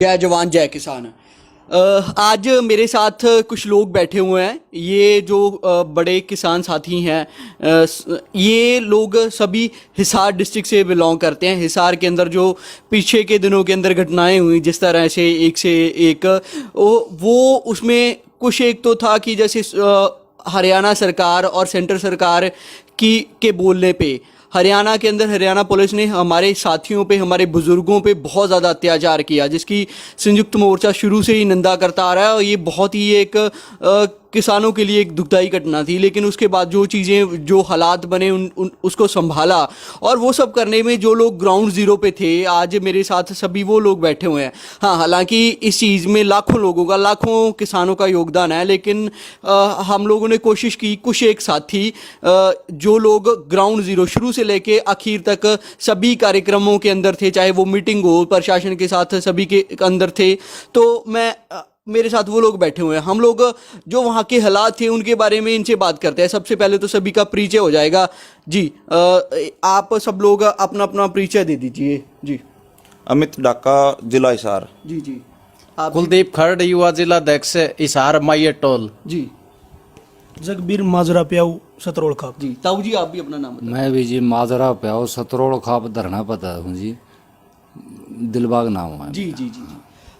जय जवान जय किसान। आज मेरे साथ कुछ लोग बैठे हुए हैं। ये जो बड़े किसान साथी हैं, ये लोग सभी हिसार डिस्ट्रिक्ट से बिलोंग करते हैं। हिसार के अंदर जो पीछे के दिनों के अंदर घटनाएं हुई, जिस तरह से एक वो उसमें कुछ एक तो था कि जैसे हरियाणा सरकार और सेंट्रल सरकार के बोलने पे हरियाणा के अंदर हरियाणा पुलिस ने हमारे साथियों पे, हमारे बुज़ुर्गों पे बहुत ज़्यादा अत्याचार किया, जिसकी संयुक्त मोर्चा शुरू से ही निंदा करता आ रहा है। और ये बहुत ही एक किसानों के लिए एक दुखदाई घटना थी। लेकिन उसके बाद जो चीज़ें, जो हालात बने, उसको संभाला। और वो सब करने में जो लोग ग्राउंड ज़ीरो पे थे, आज मेरे साथ सभी वो लोग बैठे हुए हैं। हाँ, हालांकि इस चीज़ में लाखों लोगों का, लाखों किसानों का योगदान है। लेकिन हम लोगों ने कोशिश की, कुछ एक साथी जो लोग ग्राउंड ज़ीरो शुरू से लेके आखिर तक सभी कार्यक्रमों के अंदर थे, चाहे वो मीटिंग हो, प्रशासन के साथ सभी के अंदर थे। तो मेरे साथ वो लोग बैठे हुए हैं। हम लोग जो वहाँ के हालात थे उनके बारे में इनसे बात करते हैं। सबसे पहले तो सभी का परिचय हो जाएगा। जी, आप सब लोग अपना अपना परिचय दे दीजिए। जी। अमित डाका, जिला हिसार। जी जी। आप कुलदीप खड़, युवा जिला अध्यक्ष हिसार माइये टोल। जी। जगबीर माजरा प्याऊ सतरोड़ खाप। जी। ताऊ जी, आप भी अपना नाम बताइए। मैं भी जी माजरा प्याओ सतरोड़ खाप धरना पता हूँ जी, दिलबाग नाम है। जी जी जी जी।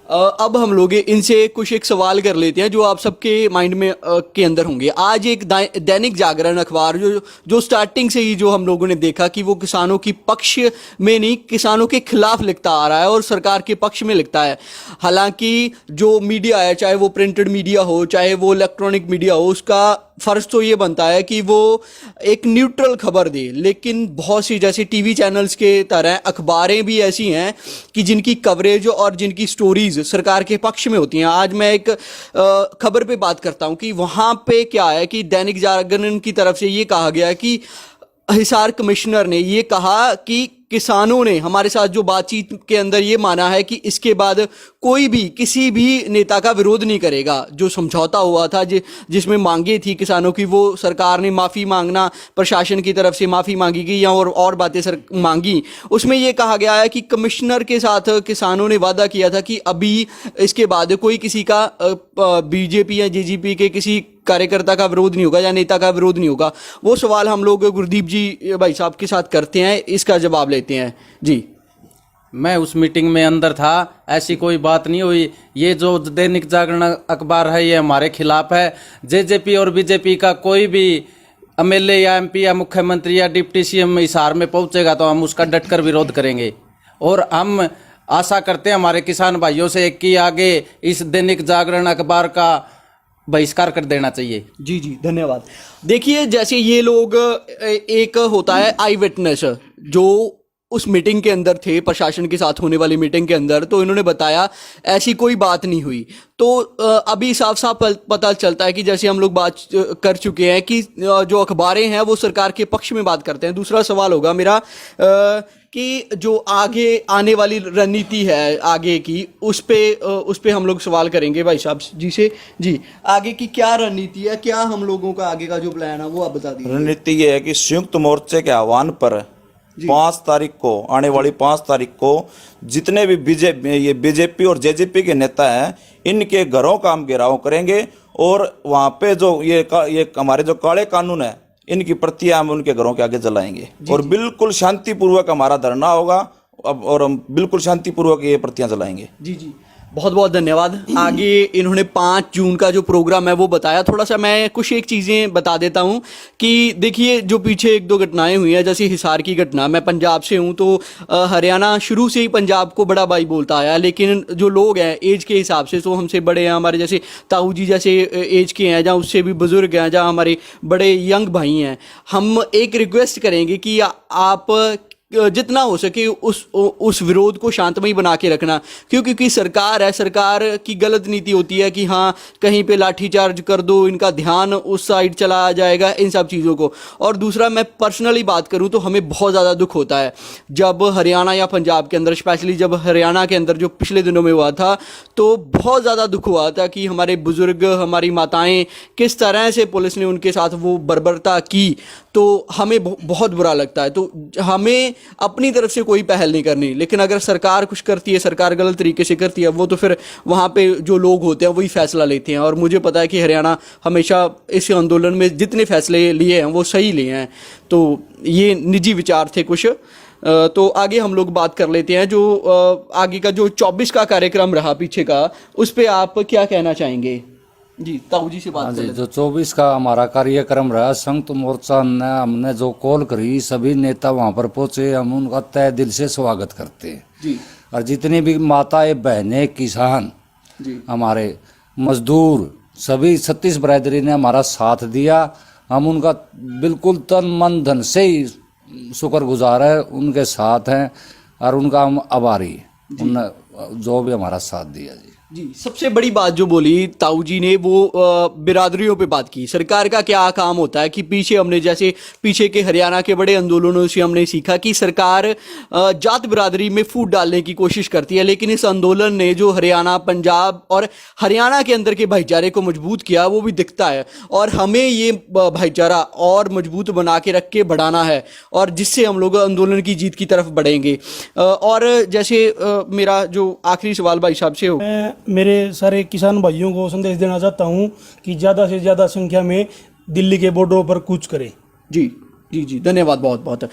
अब हम लोग इनसे कुछ एक सवाल कर लेते हैं जो आप सबके माइंड में के अंदर होंगे। आज एक दैनिक जागरण अखबार जो स्टार्टिंग से ही जो हम लोगों ने देखा कि वो किसानों की पक्ष में नहीं, किसानों के खिलाफ लिखता आ रहा है और सरकार के पक्ष में लिखता है। हालांकि जो मीडिया है, चाहे वो प्रिंटेड मीडिया हो, चाहे वो इलेक्ट्रॉनिक मीडिया हो, उसका फ़र्ज़ तो ये बनता है कि वो एक न्यूट्रल खबर दे। लेकिन बहुत सी जैसे टीवी चैनल्स के तरह अखबारें भी ऐसी हैं कि जिनकी कवरेज और जिनकी स्टोरीज़ सरकार के पक्ष में होती हैं। आज मैं एक खबर पे बात करता हूँ कि वहाँ पे क्या है कि दैनिक जागरण की तरफ से ये कहा गया कि हिसार कमिश्नर ने ये कहा कि किसानों ने हमारे साथ जो बातचीत के अंदर ये माना है कि इसके बाद कोई भी किसी भी नेता का विरोध नहीं करेगा। जो समझौता हुआ था, जिसमें मांगे थी किसानों की, वो सरकार ने माफ़ी मांगना, प्रशासन की तरफ से माफ़ी मांगी गई या और बातें मांगी। उसमें ये कहा गया है कि कमिश्नर के साथ किसानों ने वादा किया था कि अभी इसके बाद कोई किसी का बीजेपी या जेजेपी के किसी कार्यकर्ता का विरोध नहीं होगा या नेता का विरोध नहीं होगा। वो सवाल हम लोग गुरदीप जी भाई साहब के साथ करते हैं, इसका जवाब लेते हैं। जी। मैं उस मीटिंग में अंदर था, ऐसी कोई बात नहीं हुई। ये जो दैनिक जागरण अखबार है ये हमारे खिलाफ है। जेजेपी और बीजेपी का कोई भी एमएलए या एमपी या मुख्यमंत्री या डिप्टी सीएम हिसार में पहुंचेगा तो हम उसका डटकर विरोध करेंगे। और हम आशा करते हैं हमारे किसान भाइयों से कि आगे इस दैनिक जागरण अखबार का बहिष्कार कर देना चाहिए। जी जी, धन्यवाद। देखिए, जैसे ये लोग, एक होता है आई विटनेस, जो उस मीटिंग के अंदर थे, प्रशासन के साथ होने वाली मीटिंग के अंदर, तो इन्होंने बताया ऐसी कोई बात नहीं हुई। तो अभी साफ साफ पता चलता है कि जैसे हम लोग बात कर चुके हैं कि जो अखबारें हैं वो सरकार के पक्ष में बात करते हैं। दूसरा सवाल होगा मेरा कि जो आगे आने वाली रणनीति है आगे की, उस पे हम लोग सवाल करेंगे भाई साहब जी से। जी, आगे की क्या रणनीति है, क्या हम लोगों का आगे का जो प्लान है वो आप बता दीजिए। रणनीति ये है कि संयुक्त मोर्चे के आह्वान पर 5 तारीख को, आने वाली 5 तारीख को जितने भी बीजेपी और जेजेपी के नेता हैं, इनके घरों का हम घेराव करेंगे। और वहाँ पे जो ये हमारे जो काले कानून है, इनकी प्रतियां हम उनके घरों के आगे जलाएंगे। और बिल्कुल शांतिपूर्वक हमारा धरना होगा और हम बिल्कुल शांतिपूर्वक ये प्रतियां जलाएंगे। जी जी, बहुत बहुत धन्यवाद। आगे इन्होंने 5 जून का जो प्रोग्राम है वो बताया। थोड़ा सा मैं कुछ एक चीज़ें बता देता हूँ कि देखिए, जो पीछे 1-2 घटनाएं हुई हैं, जैसे हिसार की घटना। मैं पंजाब से हूँ, तो हरियाणा शुरू से ही पंजाब को बड़ा भाई बोलता आया। लेकिन जो लोग हैं एज के हिसाब से, तो हमसे बड़े हैं, हमारे जैसे ताऊ जी जैसे एज के हैं, जहाँ उससे भी बुजुर्ग हैं, जहाँ हमारे बड़े यंग भाई हैं, हम एक रिक्वेस्ट करेंगे कि आप जितना हो सके उस विरोध को शांतमयी बना के रखना। क्योंकि सरकार है, सरकार की गलत नीति होती है कि हाँ कहीं पे लाठीचार्ज कर दो, इनका ध्यान उस साइड चला जाएगा, इन सब चीज़ों को। और दूसरा, मैं पर्सनली बात करूँ तो हमें बहुत ज़्यादा दुख होता है जब हरियाणा या पंजाब के अंदर, स्पेशली जब हरियाणा के अंदर जो पिछले दिनों में हुआ था, तो बहुत ज़्यादा दुख हुआ था कि हमारे बुज़ुर्ग, हमारी माताएँ, किस तरह से पुलिस ने उनके साथ वो बर्बरता की। तो हमें बहुत बुरा लगता है। तो हमें अपनी तरफ से कोई पहल नहीं करनी, लेकिन अगर सरकार कुछ करती है, सरकार गलत तरीके से करती है, वो तो फिर वहाँ पे जो लोग होते हैं वही फैसला लेते हैं। और मुझे पता है कि हरियाणा हमेशा इस आंदोलन में जितने फैसले लिए हैं वो सही लिए हैं। तो ये निजी विचार थे कुछ। तो आगे हम लोग बात कर लेते हैं जो आगे का जो 24 का कार्यक्रम रहा पीछे का, उस पर आप क्या कहना चाहेंगे? जी, ताऊ जी से बात हाँ कर जी, लेते जो 24 का हमारा कार्यक्रम रहा, संयुक्त मोर्चा ने हमने जो कॉल करी, सभी नेता वहाँ पर पहुंचे, हम उनका तहे दिल से स्वागत करते हैं जी। और जितनी भी माताएं बहनें किसान जी। हमारे मजदूर सभी 36 बरादरी ने हमारा साथ दिया। हम उनका बिल्कुल तन मन धन से ही शुक्रगुजार है, उनके साथ हैं और उनका हम आभारी, उनने जो भी हमारा साथ दिया। जी जी, सबसे बड़ी बात जो बोली ताऊ जी ने वो बिरादरियों पे बात की। सरकार का क्या काम होता है कि पीछे हमने जैसे पीछे के हरियाणा के बड़े आंदोलनों से हमने सीखा कि सरकार जात बिरादरी में फूट डालने की कोशिश करती है, लेकिन इस आंदोलन ने जो हरियाणा, पंजाब और हरियाणा के अंदर के भाईचारे को मजबूत किया वो भी दिखता है। और हमें ये भाईचारा और मजबूत बना के रख के बढ़ाना है, और जिससे हम लोग आंदोलन की जीत की तरफ बढ़ेंगे। और जैसे मेरा जो आखिरी सवाल भाई साहब से हो, मैं मेरे सारे किसान भाइयों को संदेश देना चाहता हूं कि ज़्यादा से ज़्यादा संख्या में दिल्ली के बॉर्डरों पर कूच करें। जी जी जी, धन्यवाद बहुत बहुत।